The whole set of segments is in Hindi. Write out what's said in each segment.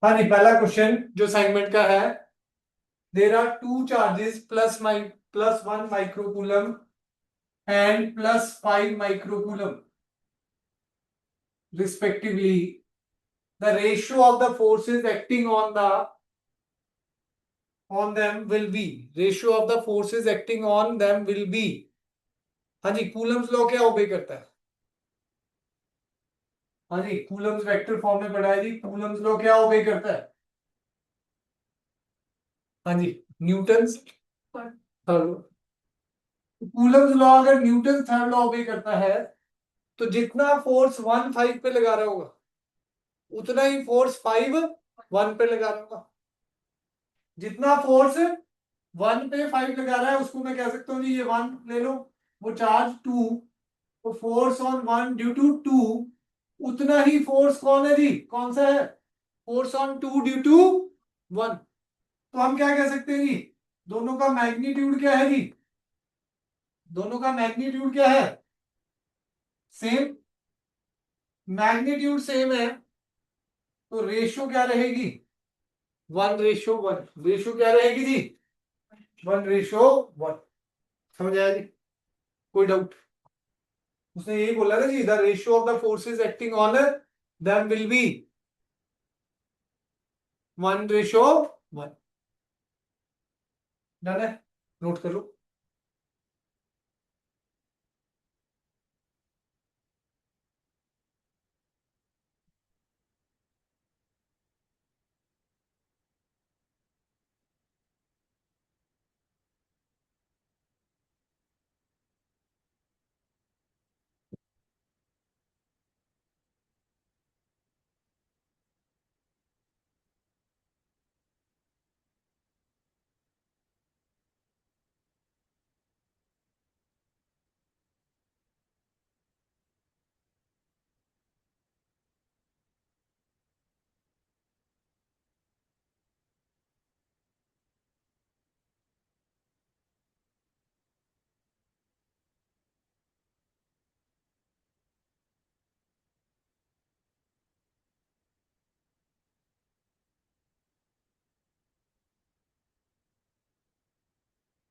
हाँ जी, पहला क्वेश्चन जो असाइनमेंट का है, there are two charges plus 1 microcoulomb and plus 5 microcoulomb respectively. The ratio of the forces acting on them will be. Ratio of the forces acting on them will be. हाँ जी, कूलम्स लॉ क्या ओबे करता है? हाँ जी, कूलम्स वेक्टर फॉर्म में पढ़ा है जी। कूलम्स लॉ क्या ओबे करता है? हाँ जी, न्यूटन्स थर्ड। कूलम्स लॉ अगर न्यूटन थर्ड लॉ ओबे करता है तो जितना फोर्स 1 5 पे लगा रहा होगा उतना ही फोर्स 5 1 पे लगा रहा होगा। जितना फोर्स 1 पे 5 लगा रहा है उसको मैं कह सकता हूँ जी, ये 1 ले लो, वो चार्ज 2, तो फोर्स ऑन 1 ड्यू टू 2, उतना ही फोर्स कौन है जी, कौन सा है? Force on 2 due to 1। तो हम क्या कह सकते हैं जी, दोनों का मैग्नीट्यूड क्या है जी? दोनों का मैग्नीट्यूड क्या है? सेम। मैग्नीट्यूड सेम है तो रेशियो क्या रहेगी? 1:1। रेशियो क्या रहेगी जी? 1:1। समझ आया जी? कोई डाउट? उसने यही बोला ना जी, the ratio of the forces acting on them will be 1:1। Done है? नोट कर लो।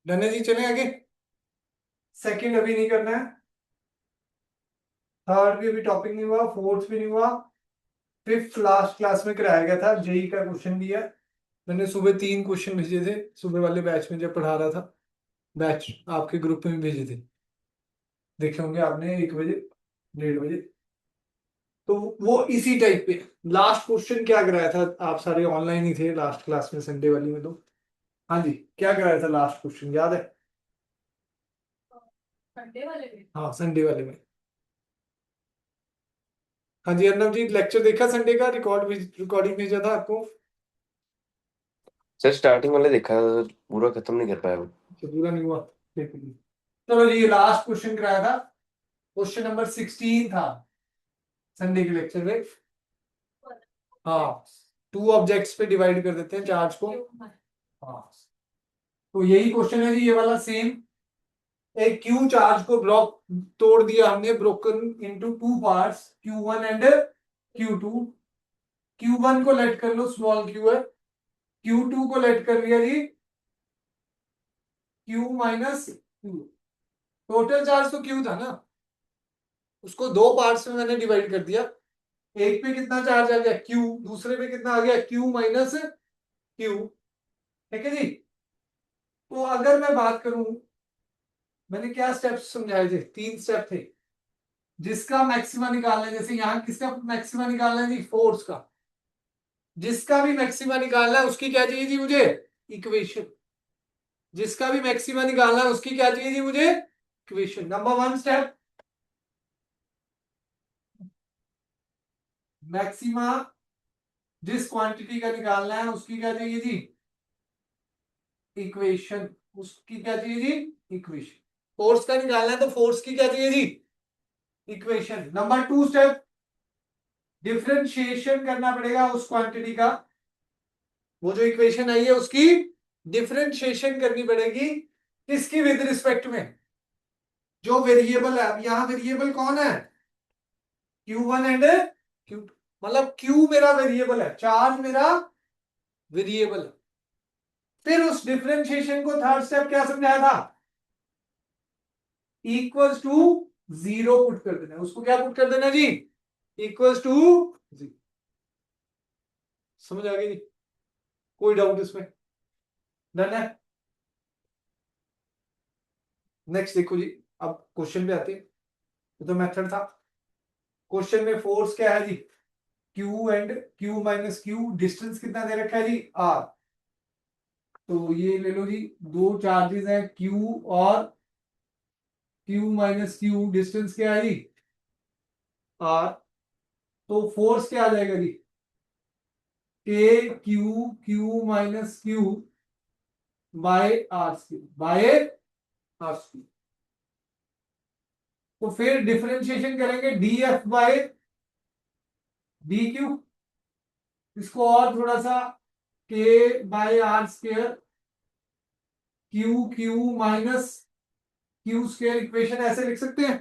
डन है जी, चलें आगे। सेकंड अभी नहीं करना है, थर्ड भी अभी टॉपिक नहीं हुआ, फोर्थ भी नहीं हुआ, फिफ्थ लास्ट क्लास में कराया गया था। जेई का क्वेश्चन दिया, मैंने सुबह 3 क्वेश्चन भेजे थे, सुबह वाले बैच में जब पढ़ा रहा था। बैच आपके ग्रुप में भी भेजे थे, देखे होंगे आपने, 1 बजे 1:30 बजे। तो वो इसी टाइप पे। लास्ट क्वेश्चन क्या कराया था? आप सारे ऑनलाइन ही थे लास्ट क्लास में, संडे वाली में। तो हाँ जी, क्या कराया था लास्ट क्वेश्चन, याद है? संडे वाले में, हाँ संडे वाले में। हाँ जी अर्नब जी, लेक्चर देखा संडे का? रिकॉर्डिंग भेजा था आपको। सर स्टार्टिंग वाले देखा, पूरा खत्म नहीं कर पाया वो। अच्छा, पूरा नहीं हुआ, ठीक है। चलो जी, ये लास्ट क्वेश्चन कराया था, क्वेश्चन नंबर 16 था संडे के लेक्चर में। हाँ, 2 ऑब्जेक्ट्स पे डिवाइड कर देते हैं चार्ज को। हाँ, तो यही क्वेश्चन है जी, ये वाला सेम। एक क्यू चार्ज को ब्लॉक तोड़ दिया हमने, broken into 2 parts, Q1 and Q2। Q1 को लेट कर लो, स्मॉल क्यू है। Q2 को लेट कर लिया जी, Q minus Q। Total charge तो Q था ना, उसको 2 पार्ट्स में मैंने डिवाइड कर दिया। एक पे कितना चार्ज आ गया Q, दूसरे पे कितना आ गया Q माइनस Q। ठीक है जी। तो अगर मैं बात करूं, मैंने क्या स्टेप्स समझाए थे? 3 स्टेप थे। जिसका मैक्सिमा निकालना है, जैसे यहां किसका मैक्सिमा निकालना है जी? फोर्स का। जिसका भी मैक्सिमा निकालना है उसकी क्या चाहिए जी मुझे? इक्वेशन। जिसका भी मैक्सिमा निकालना है उसकी क्या चाहिए जी मुझे? इक्वेशन। नंबर 1 स्टेप, मैक्सिमा जिस क्वांटिटी का निकालना है उसकी क्या चाहिए जी? इक्वेशन। उसकी क्या चाहिए जी? इक्वेशन। फोर्स का निकालना है तो फोर्स की क्या चाहिए जी? इक्वेशन। नंबर 2 स्टेप, डिफरेंशिएशन करना पड़ेगा उस क्वांटिटी का। वो जो इक्वेशन आई है उसकी डिफरेंशिएशन करनी पड़ेगी। किसकी? विद रिस्पेक्ट में जो वेरिएबल है। अब यहां वेरिएबल कौन है? Q1 and Q2। मतलब Q मेरा वेरिएबल है, चार्ज मेरा वेरिएबल है। फिर उस डिफरेंशिएशन को थर्ड स्टेप क्या समझाया था, इक्वल्स टू जीरो पुट कर देना, उसको क्या पुट कर देना जी, इक्वल्स टू जीरो। समझ आ गई जी, कोई डाउट इसमें, डन है। नेक्स्ट देखो जी, अब क्वेश्चन पे आते हैं। ये तो मेथड था, क्वेश्चन में फोर्स क्या है जी, Q and Q minus Q, distance कितना दे रखा है जी R। तो ये ले लो जी, दो चार्जेस हैं Q और Q माइनस Q, डिस्टेंस क्या है जी R। तो फोर्स क्या आ जाएगा जी, K Q Q minus Q by R square, by R square. तो फिर डिफरेंशिएशन करेंगे D F by D Q, इसको और थोड़ा सा K by R square Q Q minus Q square, equation ऐसे लिख सकते हैं,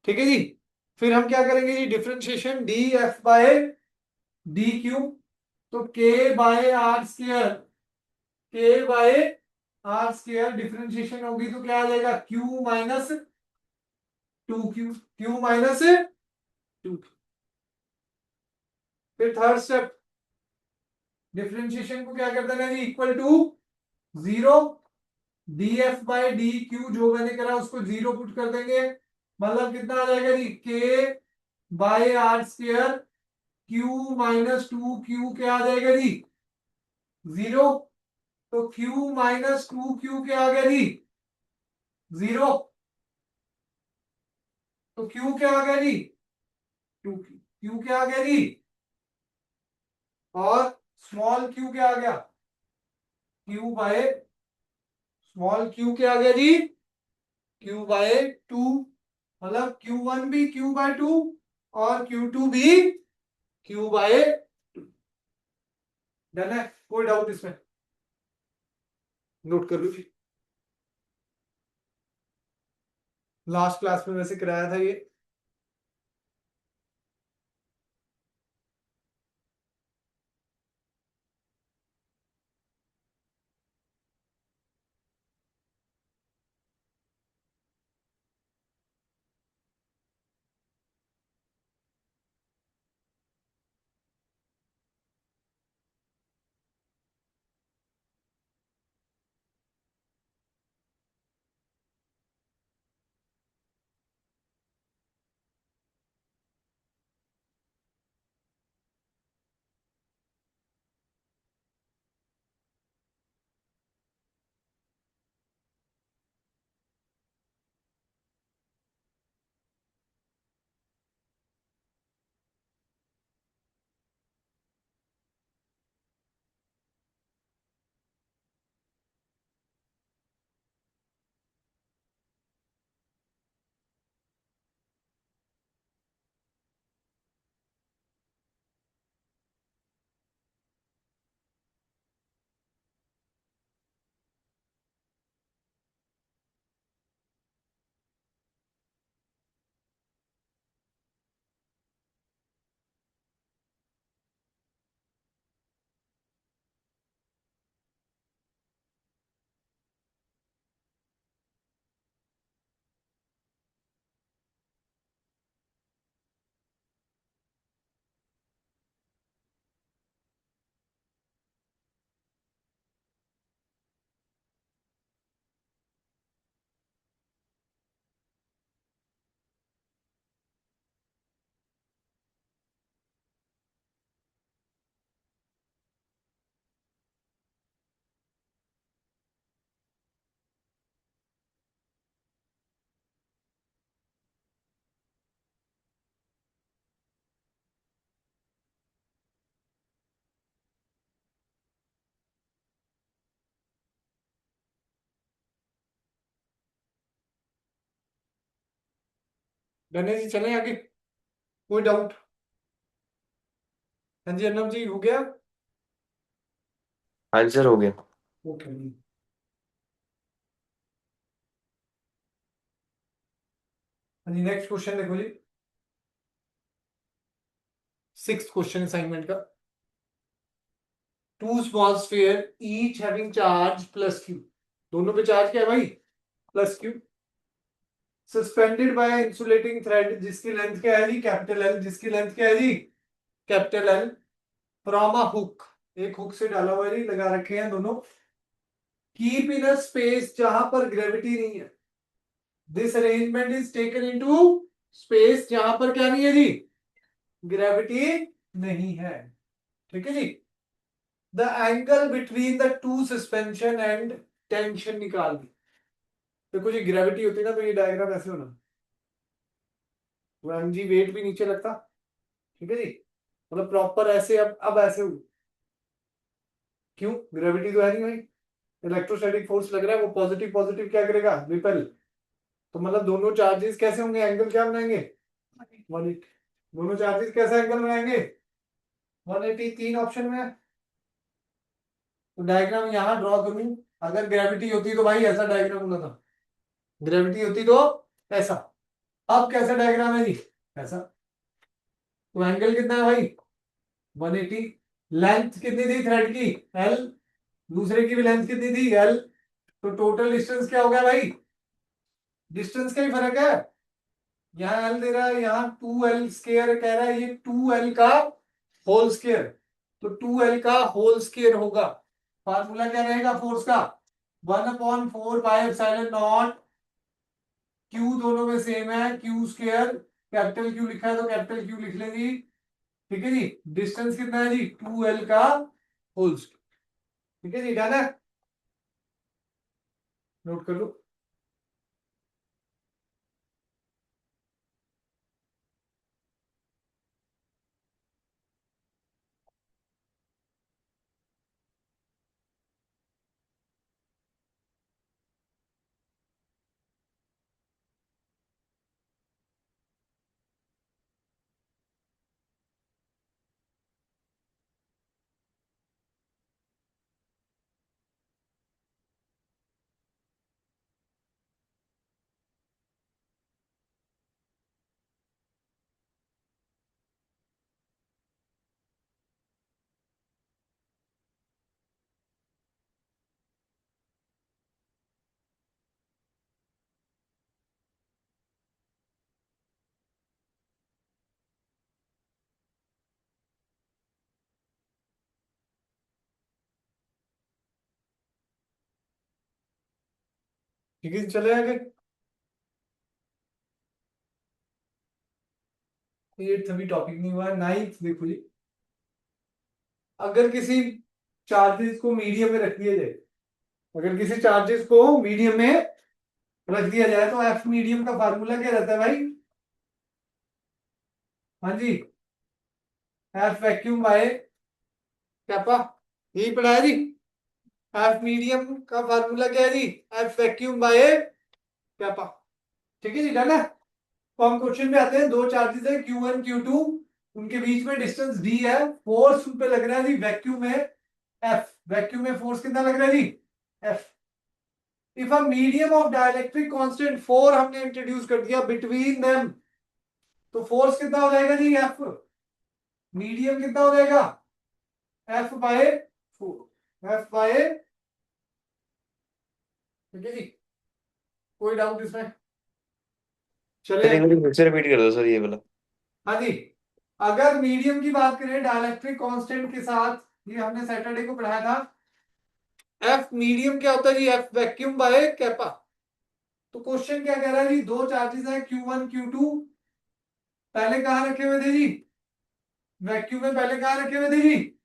ठीक है जी। फिर हम क्या करेंगे जी, differentiation D F by D Q, तो K by R square, K by R square differentiation होगी तो क्या आ जाएगा, Q minus two Q, Q minus two. फिर थर्ड स्टेप, डिफरेंशिएशन को क्या कर देना जी, equal to zero, D F by D Q जो मैंने करा उसको जीरो पुट कर देंगे, मतलब कितना आ जाएगा जी, K by R square Q minus two Q, क्या आ जाएगा जी जीरो। तो क्यू माइनस टू क्यू क्या आ गया जी जीरो। तो क्यू क्या आ गया जी टू क्यू, क्यू क्या आ गया जी, और स्मॉल क्यू क्या आ गया, क्यू बाय स्मॉल क्यू क्या आ गया जी, क्यू बाय टू, मतलब क्यू वन भी क्यू बाय टू और क्यू टू भी क्यू बाय टू। डन है, कोई डाउट इसमें, नोट कर लो जी, लास्ट क्लास में वैसे कराया था ये। डन है जी, चलें आगे, कोई डाउट। हाँ जी अर्नब जी, हो गया। आंसर हो गया। ओके जी, हाँ जी नेक्स्ट क्वेश्चन देखो जी, 6th क्वेश्चन असाइनमेंट का। Two small sphere each having charge plus Q, दोनों पे चार्ज क्या है भाई, plus Q, suspended by insulating thread जिसकी लेंथ क्या है जी, कैपिटल एल, जिसकी लेंथ क्या है जी, capital L, from a hook, एक हुक से डाला हुआ है जी, लगा रखे हैं दोनों, कीप इन अ स्पेस जहां पर ग्रेविटी नहीं है, this arrangement is taken into space जहां पर क्या नहीं है जी, ग्रेविटी नहीं है, ठीक है जी। The angle between the two suspension and tension निकाल दी। देखो जी ग्रेविटी होती है ना, तो ये डायग्राम ऐसे होना, तो जी वेट भी नीचे लगता, ठीक है जी, मतलब प्रॉपर ऐसे, अब ऐसे हो, क्यों, ग्रेविटी तो है नहीं भाई, इलेक्ट्रोस्टैटिक फोर्स लग रहा है, वो पॉजिटिव पॉजिटिव क्या करेगा, रिपेल, तो मतलब दोनों चार्जेस कैसे होंगे, एंगल क्या बनाएंगे, 180, दोनों चार्जेस कैसे एंगल बनाएंगे, 180, तीन ऑप्शन में है। तो डायग्राम यहां ड्रॉ करूं, अगर ग्रेविटी होती तो भाई ऐसा डायग्राम होना था, ग्रेविटी होती तो ऐसा, अब कैसा डायग्राम है जी, ऐसा, तो एंगल कितना है भाई, 180, लेंथ कितनी थी थ्रेड की, एल, दूसरे की भी लेंथ कितनी थी, एल, तो टोटल डिस्टेंस क्या हो गया भाई, डिस्टेंस का ही फर्क है, यहाँ एल दे रहा है, यहाँ 2l स्क्वायर कह रहा है, ये 2l का होल स्क्वायर, तो 2l का होल स्क्वायर होगा, फार्मूला क्या रहेगा फोर्स का, 1/4 पाई एप्सिलॉन नॉट, क्यू दोनों में सेम है, क्यू स्क्वायर, कैपिटल क्यू लिखा है तो कैपिटल क्यू लिख लेंगे, ठीक है जी, डिस्टेंस कितना है जी, 2l का होल स्क्वायर, ठीक है जी, डन है, नोट कर लो। ठीक है, चले आगे, एट्थ अभी टॉपिक नहीं हुआ है, नाइन्थ देखो जी, अगर किसी चार्जेस को मीडियम में रख दिया जाए, अगर किसी चार्जेस को मीडियम में रख दिया जाए तो एफ मीडियम का फार्मूला क्या रहता है भाई, हाँ जी, एफ वैक्यूम बाय कैपा, यही पढ़ा है जी, एफ मीडियम का फार्मूला क्या है जी, एफ वैक्यूम बाय कैपा, ठीक है जी, डन है। तो हम क्वेश्चन में आते हैं, दो चार्जेस है Q1 Q2, उनके बीच में डिस्टेंस d है, फोर्स उन पे लग रहा है जी वैक्यूम में F, वैक्यूम में फोर्स कितना लग रहा है जी, F, if a medium of dielectric constant 4 हमने इंट्रोड्यूस कर दिया बिटवीन देम, तो फोर्स कितना हो जाएगा जी, F, मीडियम कितना हो जाएगा, F/4, F/, ठीक है जी, कोई डाउट इसमें, चले सर एक आगे। बार फिर से रिपीट कर दो सर ये वाला। हाँ जी, अगर मीडियम की बात करें डाइलेक्ट्रिक कांस्टेंट के साथ, ये हमने सैटरडे को पढ़ाया था, एफ मीडियम क्या होता है जी, एफ वैक्यूम बाय कैपा, तो क्वेश्चन क्या कह रहा है जी, दो चार्जेस है Q1 Q2, पहले कहां रखे हुए थे जी, वैक्यूम में, पहले कहां रखे हुए थे जी,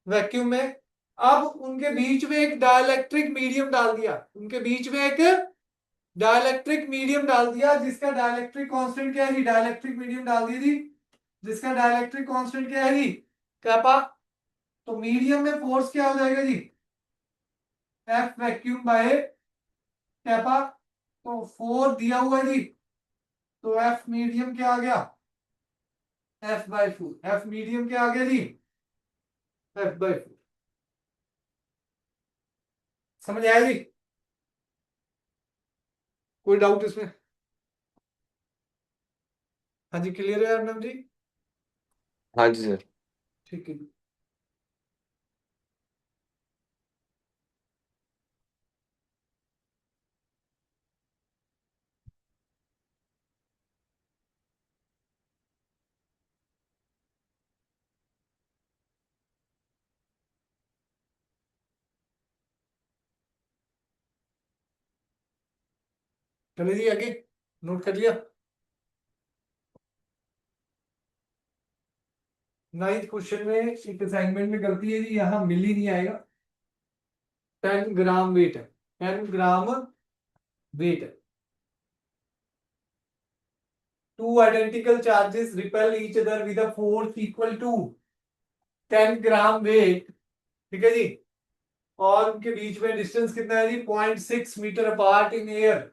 वैक्यूम में, अब उनके बीच में एक डाइलेक्ट्रिक मीडियम डाल दिया, उनके बीच में एक डाइलेक्ट्रिक मीडियम डाल दिया, जिसका डाइलेक्ट्रिक कांस्टेंट क्या है जी, डाइलेक्ट्रिक मीडियम डाल दिया जी, जिसका डाइलेक्ट्रिक कांस्टेंट क्या है जी, कैपा, तो मीडियम में फोर्स क्या हो जाएगा जी, एफ वैक्यूम बाय कैपा, तो 4 दिया हुआ है जी, तो एफ मीडियम क्या आ गया, F/4, एफ मीडियम क्या आ गया जी, F/4, समझ आया जी, कोई डाउट इसमें, हाँ जी, क्लियर है अर्नब जी, हाँ जी सर। ठीक है। चलिए जी आगे, नोट कर लिया। नाइन्थ क्वेश्चन में एक असाइनमेंट में गलती है जी, यहाँ मिल ही नहीं आएगा। 10 ग्राम वेट है, 10 ग्राम वेट है। Two identical charges repel each other with a force equal to 10 gram weight, ठीक है जी। और उनके बीच में डिस्टेंस कितना है जी, 0.6 मीटर अपार्ट इन एयर।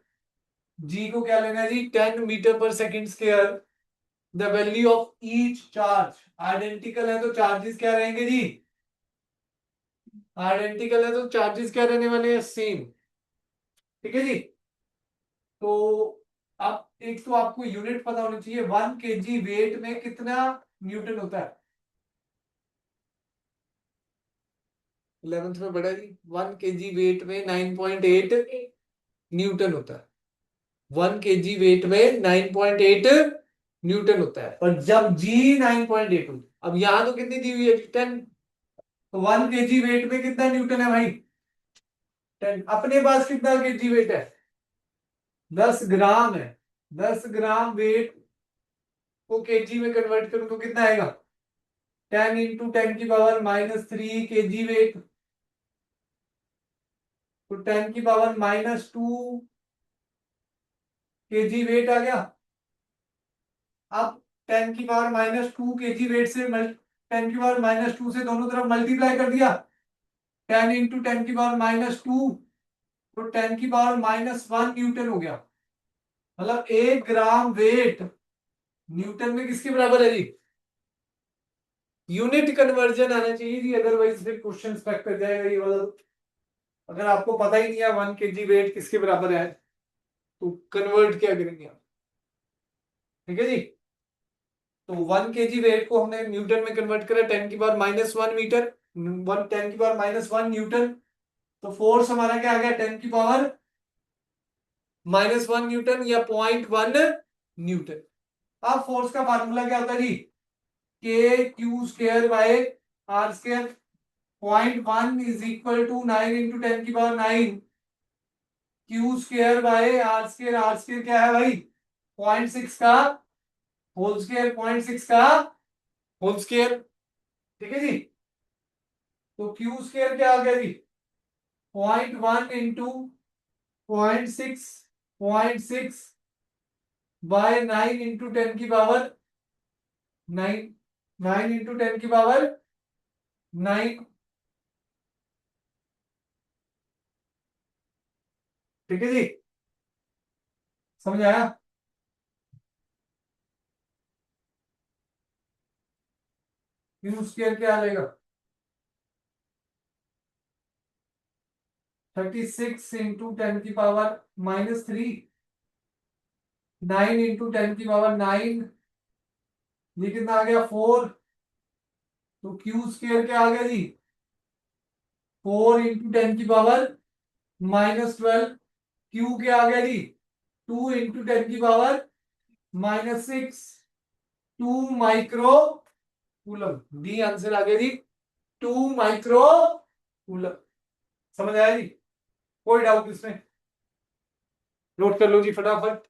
जी को क्या लेना है जी, 10 मीटर पर second square. The value of each charge, identical है तो चार्जेस क्या रहेंगे जी, आइडेंटिकल है तो चार्जेस क्या रहने वाले हैं, सेम। ठीक है जी। तो आप एक तो आपको यूनिट पता होनी चाहिए, 1 kg वेट में कितना न्यूटन होता है। 11th में पढ़ा जी, 1 kg वेट में 9.8 न्यूटन होता है। 1 kg वेट में 9.8 न्यूटन होता है। और जब जी 9.8 हो, अब यहां तो कितनी दी हुई है, 10। तो 1 kg वेट में कितना न्यूटन है भाई, 10। अपने पास कितना kg वेट है, 10 ग्राम है। 10 ग्राम वेट को केजी में कन्वर्ट करूं तो कितना आएगा, 10 × 10⁻³ kg वेट। तो 10⁻², kg वेट आ गया। अब 10⁻² kg वेट से 10⁻² से दोनों तरफ मल्टीप्लाई कर दिया, 10 × 10⁻², तो 10⁻1 न्यूटन हो गया। मतलब 1 ग्राम वेट न्यूटन में किसके बराबर है जी, यूनिट कन्वर्जन आना चाहिए जी, अदरवाइज फिर क्वेश्चन स्टक कर जाएगा ये वाला। अगर आपको पता ही नहीं है 1 kg वेट किसके बराबर है, तो कन्वर्ट क्या करेंगे आप। ठीक है जी। तो 1 kg वेट को हमने न्यूटन में कन्वर्ट करा, 10⁻⁻1 मीटर, 10⁻⁻1 न्यूटन। तो फोर्स हमारा क्या आ गया, 10⁻⁻1 न्यूटन या 0.1 न्यूटन। अब फोर्स का फार्मूला क्या होता है जी, K⁴/r²। 0.1 is equal to 9 × 10⁹ Q² / r²। क्या है भाई, 0.6 का होल स्क्वायर, 0.6 का होल स्क्वायर। ठीक है जी। तो Q² क्या आ गया जी, 0.1 इंटू 0.6, 0.6 बाय 9 × 10⁹ 9, 9 × 10⁹ 9। ठीक है जी, समझ आया। Q² क्या आ जाएगा, 36 इंटू 10⁻³ 9 इंटू 10⁻9, ये कितना आ गया, 4। तो Q² क्या आ गया जी, 4 इंटू 10⁻⁻12। क्यू क्या आ गया जी, 2 into 10⁻⁻6, 2 micro coulomb. The answer आ गया जी, 2 माइक्रो कूलम। समझ आया जी, कोई डाउट इसमें, नोट कर लो जी फटाफट।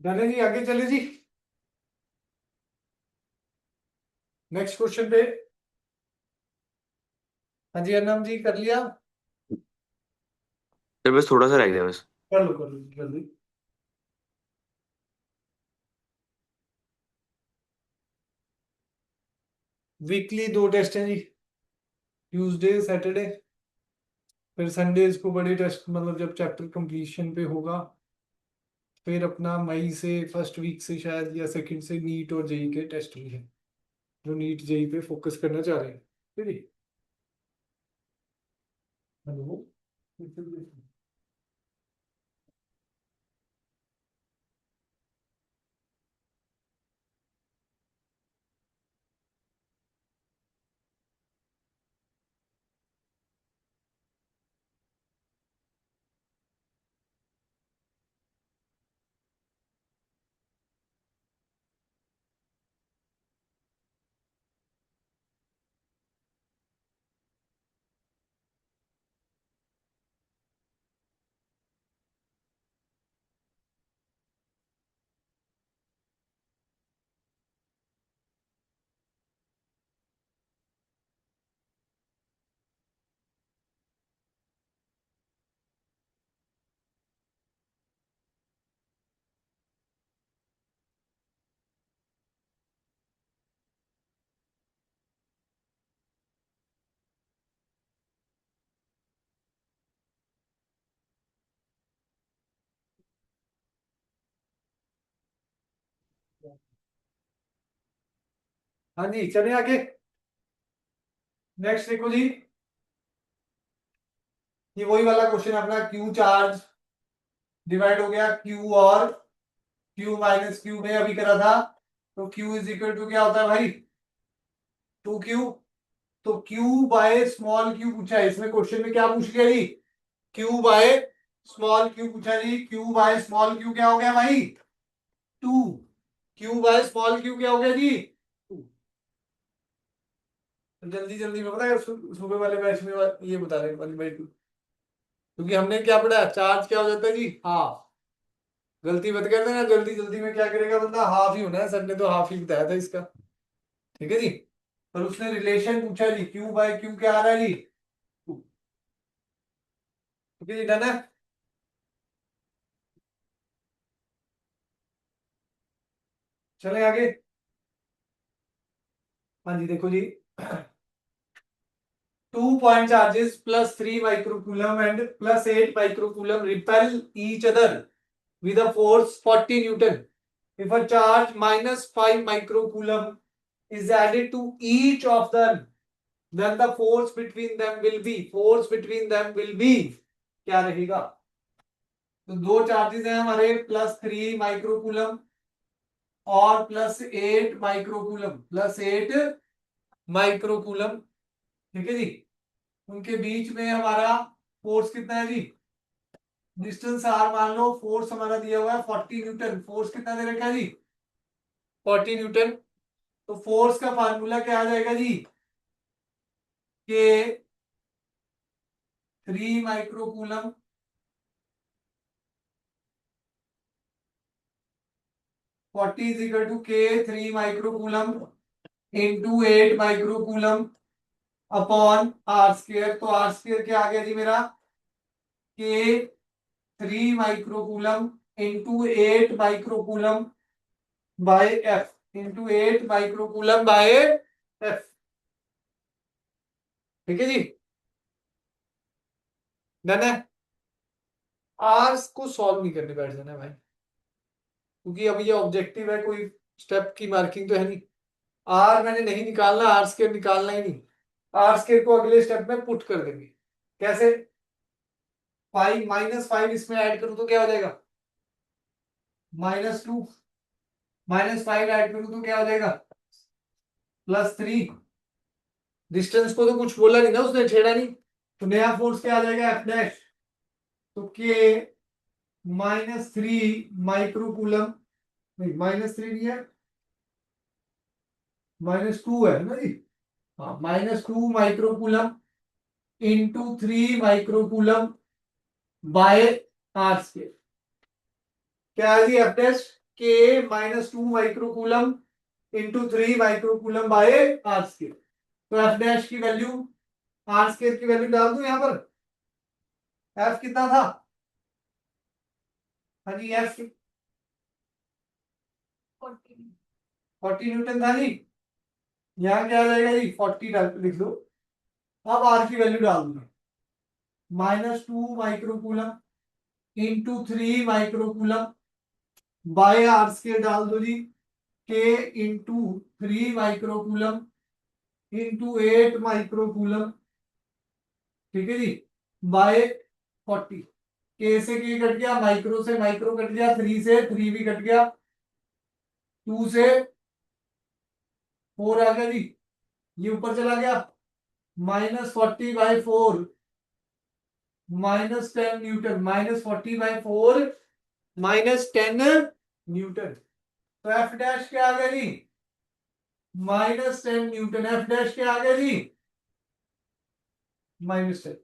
डन है जी, आगे चले जी नेक्स्ट क्वेश्चन पे। हाँ जी अर्नब जी, कर लिया? सर बस थोड़ा सा रह गया बस। कर लो जल्दी। वीकली 2 टेस्ट हैं जी, ट्यूसडे सैटरडे। फिर संडे को बड़े टेस्ट, मतलब जब चैप्टर कंप्लीशन पे होगा। फिर अपना मई से फर्स्ट वीक से शायद या सेकंड से नीट और जेई के टेस्ट भी हैं, जो नीट जेई पे फोकस करना चाह रहे हैं। ठीक है। हेलो। हाँ जी चले आगे। नेक्स्ट देखो जी, ये वही वाला क्वेश्चन अपना, क्यू चार्ज डिवाइड हो गया क्यू और क्यू माइनस क्यू में अभी करा था। तो क्यू इज इक्वल टू क्या होता है भाई, 2Q। तो Q बाय स्मॉल क्यू पूछा है इसमें, क्वेश्चन में क्या पूछ लिया जी, Q बाय स्मॉल क्यू पूछा जी। Q बाय स्मॉल क्यू क्या हो गया भाई, 2। Q बाय स्मॉल क्यू क्या हो गया जी, 2। जल्दी जल्दी में पता है सुबह वाले बैच में ये बता रहे हैं 1/2, क्योंकि हमने क्या पढ़ा, चार्ज क्या हो जाता है जी, हाफ। गलती मत कर देना, जल्दी जल्दी में क्या करेगा बंदा, हाफ ही होना है, सर ने तो हाफ ही बताया था इसका। ठीक है जी। पर उसने रिलेशन पूछा जी, क्यू बाय क्यू क्या आ रहा है जी, 2। ठीक है जी, डन है। चले आगे। हाँ जी देखो जी, 2 point charges plus 3 microcoulomb and plus 8 microcoulomb repel each other with a force 40 Newton. If a charge minus 5 microcoulomb is added to each of them, then the force between them will be क्या रहेगा? तो दो चार्जेस हैं हमारे, +3 माइक्रोकूलम और +8 माइक्रोकूलम। ठीक है जी। उनके बीच में हमारा फोर्स कितना है जी, डिस्टेंस आर मान लो, फोर्स हमारा दिया हुआ है 40 न्यूटन। फोर्स कितना दे रखा है जी, 40 न्यूटन। तो फोर्स का फार्मूला क्या आ जाएगा जी, K 3 microcoulomb forty is equal to K 3 microcoulomb into 8 microcoulomb upon R square. तो आर स्क्र क्या आ गया जी मेरा, K 3 microcoulomb into 8 microcoulomb by F, into 8 microcoulomb by F. ठीक है जी, डन है। आर्स को सॉल्व नहीं करने बैठ जाना है भाई, क्योंकि अब ये ऑब्जेक्टिव है, कोई स्टेप की मार्किंग तो है नहीं। आर मैंने नहीं निकालना, आर स्क्वायर निकालना ही नहीं। आर स्क्वायर को अगले स्टेप में पुट कर देंगे। कैसे, 5 - 5 इसमें ऐड करूं तो क्या हो जाएगा, -2। -5 ऐड करूं तो क्या हो जाएगा, +3। डिस्टेंस को तो कुछ बोला नहीं ना उसने, छेड़ा नहीं। तो नया फोर्स क्या आ जाएगा, एफ डैश। तो के -3 माइक्रोकूलम, नहीं -3 नहीं है, -2 है ना जी। हाँ, -2 microcoulomb into 3 microcoulomb by R square. क्या है जी F test, K -2 microcoulomb into 3 microcoulomb by R square. तो एफ डैश की वैल्यू, आर स्क्वायर की वैल्यू डाल दूं यहां पर। एफ कितना था? हाँ जी, एफ 40 न्यूटन था जी। यहाँ क्या आ जाएगा जी? 40 डाल लिख लो। अब आर की वैल्यू डाल दूंगा, -2 microcoulomb into 3 microcoulomb by R square डाल दो जी। के इंटू 3 माइक्रोकूलम इंटू 8 माइक्रोकूलम, ठीक है जी, बाय 40। के से के कट गया, माइक्रो से माइक्रो कट गया, 3 से 3 भी कट गया, 2 से 4 आ गया जी, ये ऊपर चला गया, -40/4 -10 न्यूटन, -40/4 -10 न्यूटन। तो एफ डैश क्या आ गया जी? -10 न्यूटन। एफ डैश क्या आ गया जी? -10।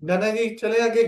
डन है जी, चले आगे।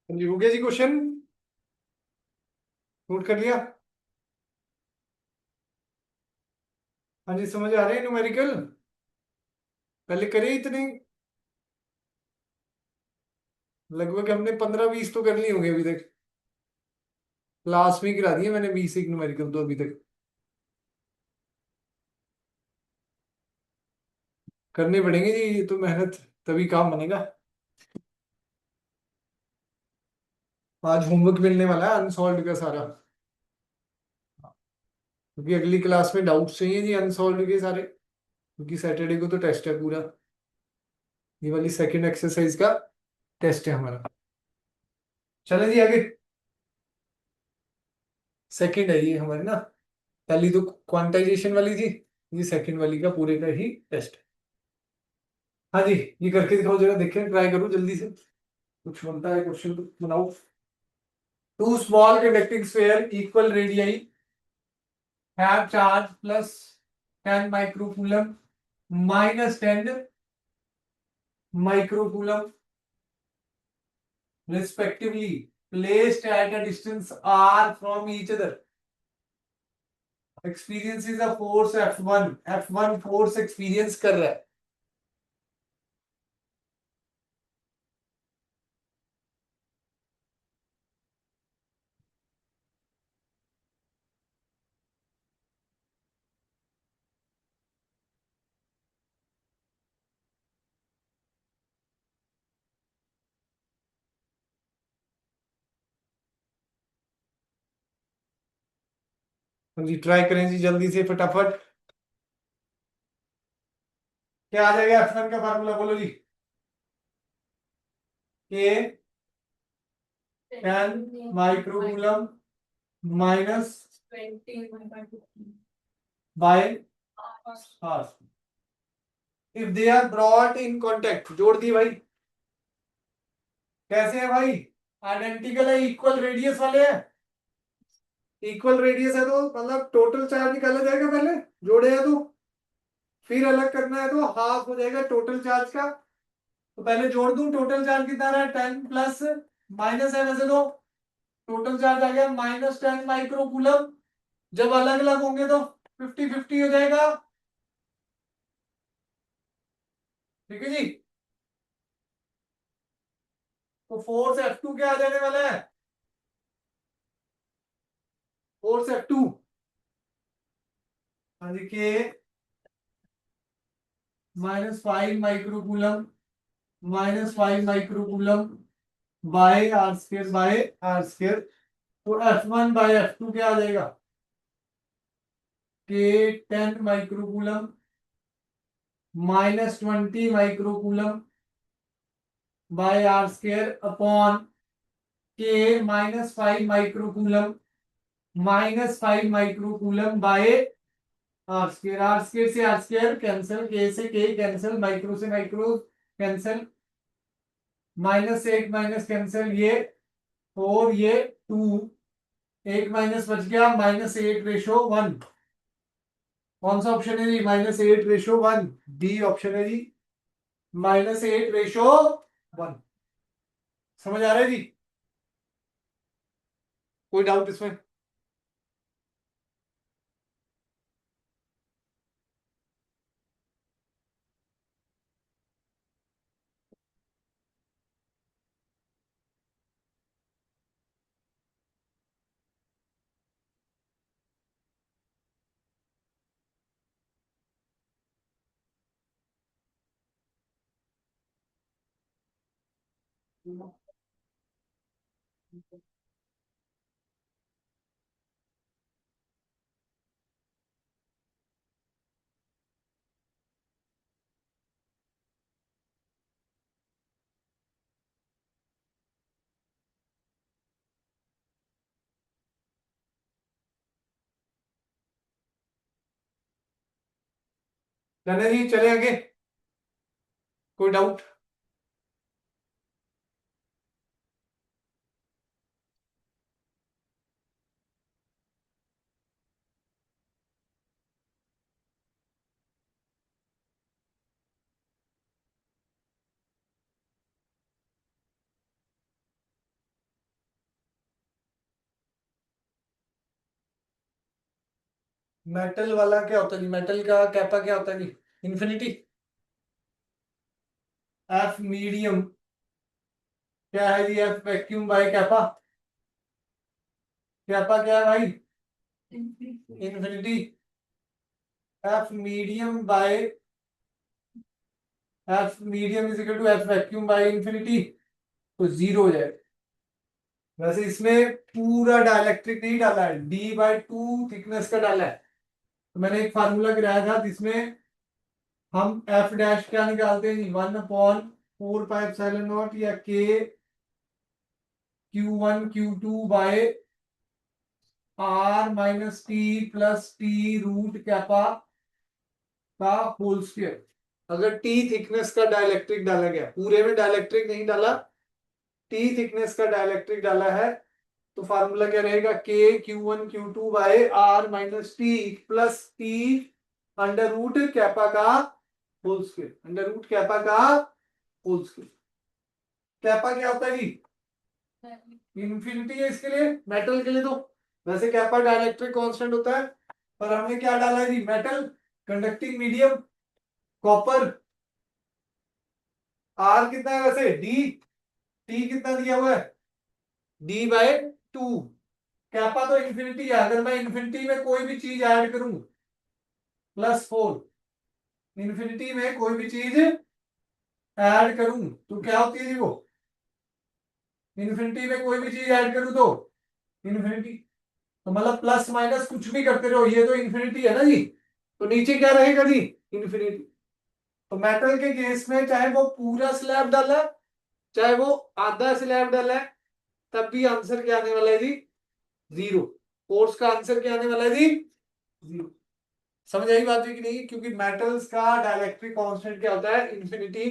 हाँ जी, हो गया जी क्वेश्चन, नोट कर लिया? हाँ जी, समझ आ रहे हैं न्यूमेरिकल? पहले करे इतने, लगभग हमने 15-20 तो कर ली होंगे अभी तक। क्लास में ही करा दिए मैंने 20 एक न्यूमेरिकल तो अभी तक। करने पड़ेंगे जी, ये तो मेहनत, तभी काम बनेगा। आज होमवर्क मिलने वाला है अनसॉल्व का सारा, क्योंकि अगली क्लास में डाउट्स चाहिए जी अनसॉल्व के सारे, क्योंकि सैटरडे को तो टेस्ट है पूरा। ये वाली सेकंड एक्सरसाइज का टेस्ट है हमारा। चले जी आगे। सेकंड है ये हमारी ना, पहली तो क्वांटाइजेशन वाली थी, ये सेकंड वाली का पूरे का ही टेस्ट है। हाँ जी, ये करके दिखाओ जरा, देखें, ट्राई करो जल्दी से, कुछ बनता है क्वेश्चन तो बनाओ। Two small conducting sphere equal radii have charge +10 microcoulomb -10 microcoulomb respectively placed at a distance r from each other experiences a force F1 force experience कर रहा है। हाँ जी, ट्राई करें जी जल्दी से फटाफट। क्या आ जाएगा F1 का फार्मूला, बोलो जी। K 10 microcoulomb minus by R. If they are brought in contact, जोड़ दिए भाई। कैसे है भाई? आइडेंटिकल है, इक्वल रेडियस वाले हैं। इक्वल रेडियस है तो मतलब टोटल चार्ज निकाला जाएगा, पहले जोड़े है तो, फिर अलग करना है तो हाफ हो जाएगा टोटल चार्ज का। तो पहले जोड़ दूं, टोटल चार्ज कितना रहा है 10 प्लस माइनस है वैसे तो, टोटल चार्ज आ गया -10 माइक्रो कूलम। जब अलग अलग होंगे तो 50-50 हो जाएगा। ठीक है जी। तो फोर्स F2 क्या आ जाने वाला है, फोर्स F2 देखिए -5 micro coulomb, -5 micro coulomb by R square, by R square. तो F1 बाय F2 क्या आ जाएगा, K 10 micro coulomb -20 micro coulomb by R square upon K -5 micro coulomb -5 micro coulomb by R square. R square से आर स्क्वायर कैंसिल, के से के कैंसिल, माइक्रो से माइक्रो कैंसिल, -1 माइनस कैंसिल, ये 4 ये 2, एक माइनस बच गया -8/1। कौन सा ऑप्शन है जी, -8/1, डी ऑप्शन है जी, -8/1। समझ आ रहा है जी, कोई डाउट इसमें? डन है जी, चले आगे, कोई डाउट? मेटल वाला क्या होता है जी, मेटल का कैपा क्या होता है जी, इन्फिनिटी। एफ मीडियम क्या है जी, F vacuum by kappa, kappa क्या है भाई, infinity. F medium by, F medium is equal to F vacuum by infinity, तो जीरो हो जाएगा। वैसे इसमें पूरा डाइलेक्ट्रिक नहीं डाला है, D/2 थिकनेस का डाला है। तो मैंने एक फार्मूला गिराया था जिसमें हम एफ डैश क्या निकालते हैं, 1/4πε0 या K Q1 Q2 by R-T+T root kappa का होल स्क्वायर। अगर टी थिकनेस का डाइलेक्ट्रिक डाला गया, पूरे में डाइलेक्ट्रिक नहीं डाला, टी थिकनेस का डाइलेक्ट्रिक डाला है, तो फार्मूला क्या रहेगा, K Q1 Q2 by R-T+T under root kappa का whole square, under root kappa का होल स्क्वायर। कैपा क्या होता है जी, इन्फिनिटी है इसके लिए, मेटल के लिए तो वैसे कैपा डाइलेक्ट्रिक कांस्टेंट होता है, पर हमने क्या डाला है जी, metal, conducting medium, copper. R कितना है वैसे, डी, टी कितना दिया हुआ है, D/2। कैपा तो इन्फिनिटी है, अगर मैं इन्फिनिटी में कोई भी चीज ऐड करूं, +4, इन्फिनिटी में कोई भी चीज ऐड करूं तो क्या होती है जी वो, इन्फिनिटी में कोई भी चीज ऐड करूं तो इन्फिनिटी। तो मतलब प्लस माइनस कुछ भी करते रहो, ये तो इन्फिनिटी है ना जी, तो नीचे क्या रहेगा जी, इन्फिनिटी। तो मेटल के केस में चाहे वो पूरा स्लैब डाला है, चाहे वो आधा स्लैब डाला है, तब भी आंसर क्या आने वाला है जी, जीरो। फोर्स का आंसर क्या आने वाला है जी, जीरो। समझ आई बात है कि नहीं, क्योंकि मेटल्स का डाइलेक्ट्रिक कांस्टेंट क्या होता है, इन्फिनिटी।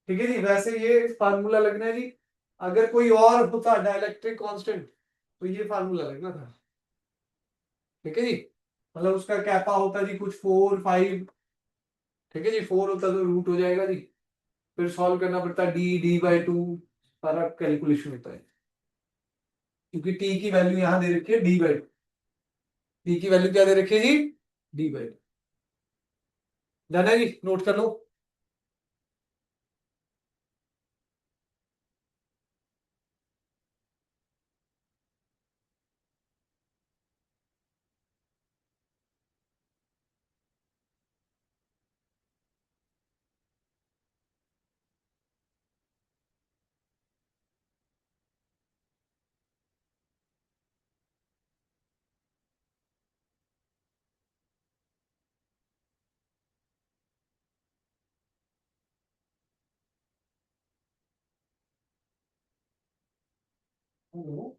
ठीक है जी, वैसे ये फार्मूला लगना है जी, अगर कोई और होता डाइलेक्ट्रिक कांस्टेंट तो ये फार्मूला लगना था। ठीक है जी, मतलब उसका कैपा होता है जी कुछ 4 5, ठीक है जी, 4 होता तो रूट हो जाएगा जी, फिर सॉल्व करना पड़ता है d/2, सारा कैलकुलेशन होता है, क्योंकि t की वैल्यू यहाँ दे रखी है d/2, t की वैल्यू क्या दे रखी है जी, d/2। डन है जी, नोट कर लो। हेलो,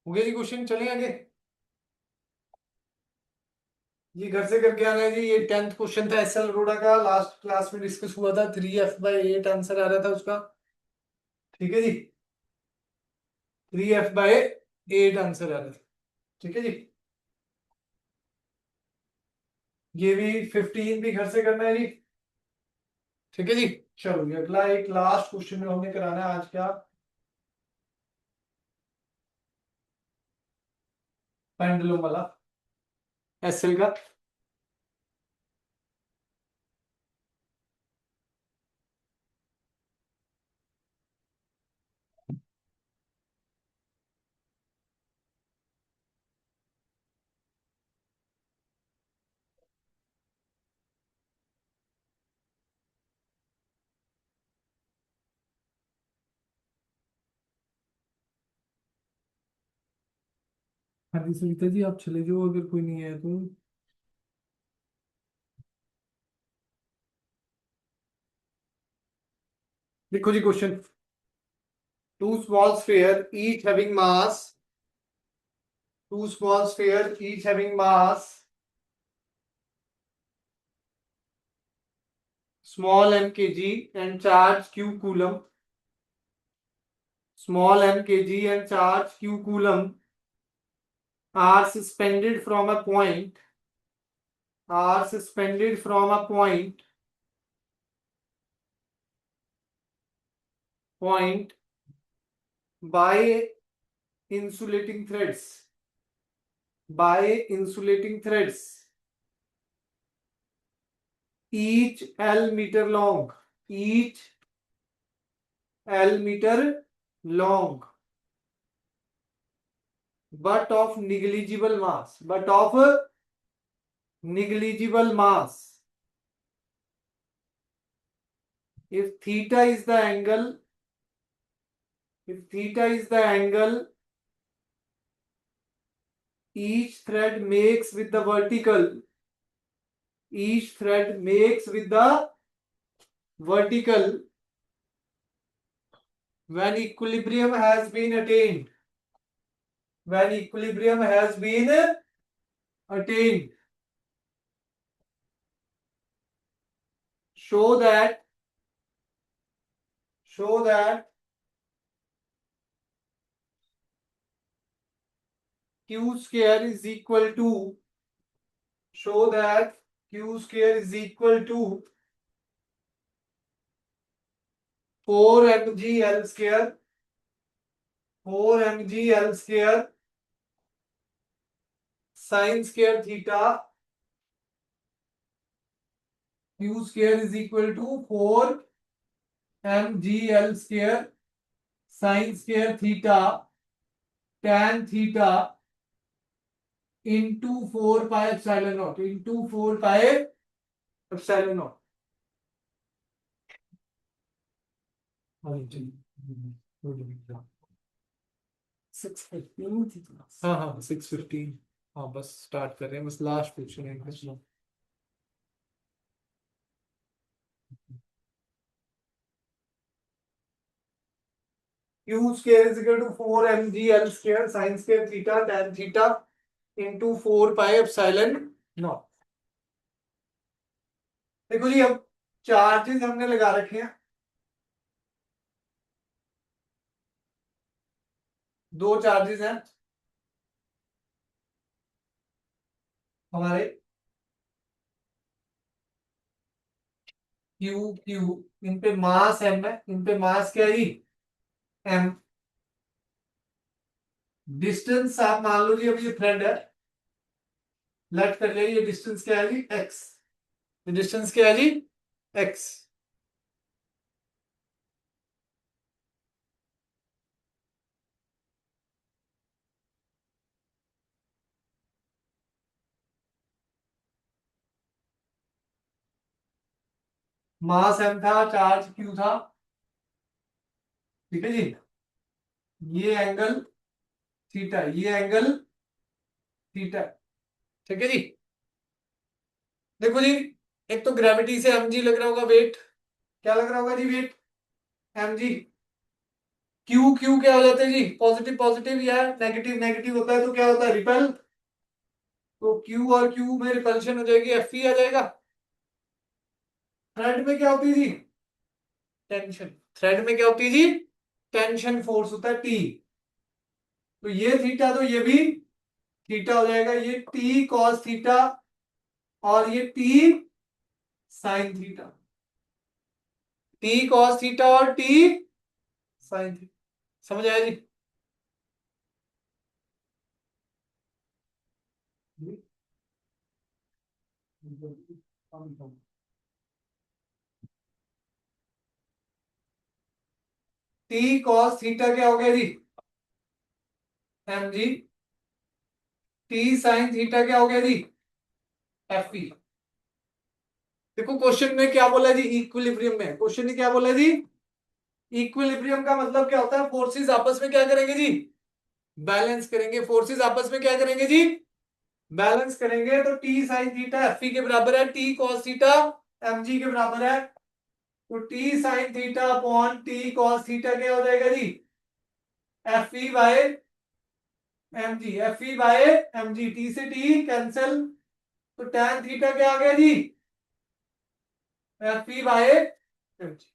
हो गया जी क्वेश्चन, चलें आगे। ये घर से करके आना है जी, ये 10th क्वेश्चन था एस एल अरोड़ा का, लास्ट क्लास में डिस्कस हुआ था, 3f/8 आंसर आ रहा था उसका, ठीक है जी, 3f/8 आंसर आ रहा था, ठीक है जी। ये भी 15 भी घर से करना है जी, ठीक है जी। चलो ये अगला एक लास्ट क्वेश्चन जो हमने कराना है आज का, पेंडुलम वाला एसएल का। हाँ जी सविता जी, आप चले जाओ अगर कोई नहीं है तो। देखो जी question, two small sphere each having mass, two small sphere each having mass small m kg and charge q coulomb, small m kg and charge q coulomb are suspended from a point, are suspended from a point by insulating threads, by insulating threads, each l meter long, each l meter long, but of negligible mass, but of negligible mass. If theta is the angle, if theta is the angle each thread makes with the vertical, each thread makes with the vertical, when equilibrium has been attained, when equilibrium has been attained, show that, show that q square is equal to, show that q square is equal to 4 mg l square, 4 mg l square sin square theta, q square is equal to 4 mg l square sign square theta tan theta into 4 pi epsilon not into 4 pi epsilon not. हाँ हाँ 6:15। हाँ बस स्टार्ट कर रहे हैं, बस लास्ट क्वेश्चन है इसमें। Q square is equal to 4 mg l square sine square theta tan theta into 4 pi epsilon nought. देखो जी, अब चार्जेस हमने लगा रखे हैं, दो चार्जेस हैं हमारे क्यू क्यू, इन पे मास m है, इन पे मास क्या है जी m। डिस्टेंस आप मान लो जी, अब ये थ्रेड है, लेट कर ले, ये डिस्टेंस क्या है जी x, ये डिस्टेंस क्या है जी x। मास m था, चार्ज q था, ठीक है जी। ये एंगल थीटा, ये एंगल थीटा, ठीक है जी। देखो जी, एक तो ग्रेविटी से mg लग रहा होगा वेट, क्या लग रहा होगा जी वेट mg। क्यू क्यू क्या हो जाता है जी, पॉजिटिव पॉजिटिव या नेगेटिव नेगेटिव होता है तो क्या होता है रिपेल, तो क्यू और क्यू में रिपल्शन हो जाएगी, एफ आ जाएगा। थ्रेड में क्या होती है जी टेंशन, थ्रेड में क्या होती है जी टेंशन फोर्स होता है टी। तो ये थीटा, तो ये भी थीटा हो जाएगा, ये टी कॉस थीटा और ये T sine theta, T cos theta और टी साइन थीटा। समझ आया जी। टी कॉस थीटा क्या हो गया जी M G, T sine theta क्या हो गया जी एफ ई। देखो क्वेश्चन में क्या बोला जी, इक्विलिब्रियम में, क्वेश्चन ने क्या बोला जी, इक्विलिब्रियम का मतलब क्या होता है, फोर्सेस आपस में क्या करेंगे जी बैलेंस करेंगे, फोर्सेस आपस में क्या करेंगे जी बैलेंस करेंगे। तो T sine theta F E के बराबर है T cos theta M G के बराबर है। तो T sine theta upon T cos theta क्या हो जाएगा जी F E by M G, F E by M G, T से टी कैंसिल, तो tan थीटा क्या आ गया जी F E by M G.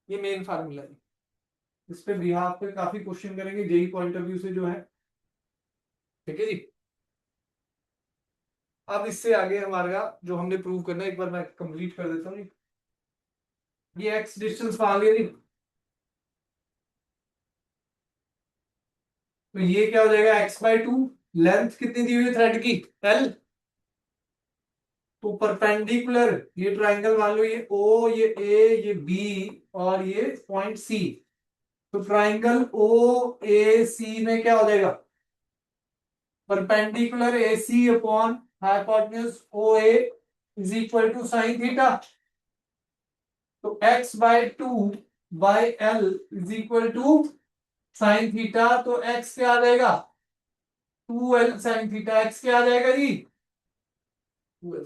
ये मेन फार्मूला है, इस पे बिहार पे काफी क्वेश्चन करेंगे जेई पॉइंट ऑफ व्यू से जो है, ठीक है जी। अब इससे आगे हमारा जो हमने प्रूव करना है, एक बार मैं कंप्लीट कर देता हूँ। ये एक्स डिस्टेंस मान लिया जी, तो ये क्या हो जाएगा x/2, लेंथ कितनी दी हुई है थ्रेड की l, तो परपेंडिकुलर ये ट्राइंगल मान लो, ये ओ ये ए ये बी और ये पॉइंट सी, तो ट्राइंगल ओ ए सी में क्या हो जाएगा perpendicular A C upon hypotenuse O A is equal to sine theta. तो x/2/l is equal to sine theta, तो x क्या आ जाएगा 2l साइन थीटा, x क्या आ जाएगा जी 2l।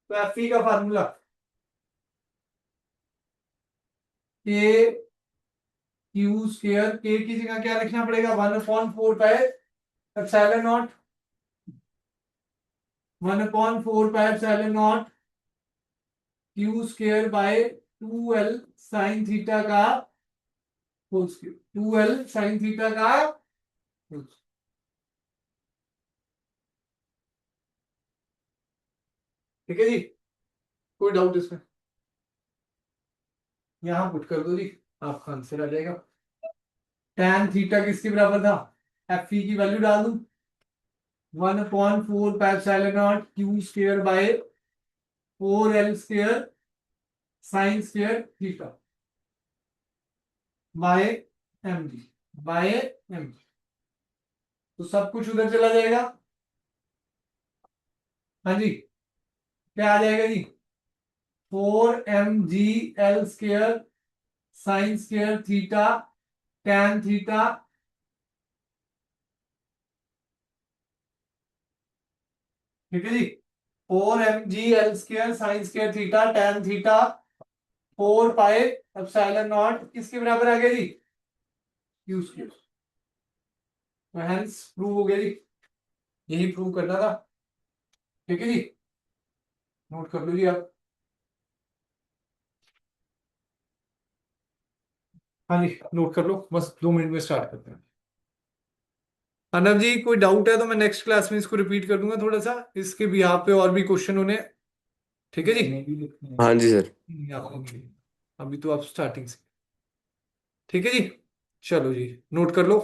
तो एफ ई का फार्मूला के क्यू स्क्वायर, के की जगह क्या लिखना पड़ेगा 1/4 pi epsilon naught, 1/4 pi epsilon not Q square by 2l sine theta का whole square, 2l sine theta का होल स्क्वायर। ठीक है जी, कोई डाउट इसमें, यहां पुट कर दो जी, आपका आंसर आ जाएगा। tan थीटा किसके बराबर था, एफ ई की वैल्यू डाल दूं 1/4 pi epsilon not Q square by 4l square sine square theta by M G by M G, तो सब कुछ उधर चला जाएगा। हाँ जी, क्या आ जाएगा जी? 4 mg L² sine square theta tan theta, ठीक है जी। 4 mg L² sine square theta tan theta 4 pi epsilon naught किसके बराबर आ गया जी? Q square. तो हेंस प्रूव हो गया जी, यही प्रूव करना था, ठीक है जी। नोट कर लो जी आप। हाँ जी, नोट कर लो, बस 2 मिनट में स्टार्ट करते हैं। अनब जी कोई डाउट है तो मैं नेक्स्ट क्लास में इसको रिपीट कर दूंगा थोड़ा सा, इसके भी यहाँ पे और भी क्वेश्चन होने, ठीक है जी। हाँ जी सर। अभी तो आप स्टार्टिंग से, ठीक है जी। चलो जी, नोट कर लो।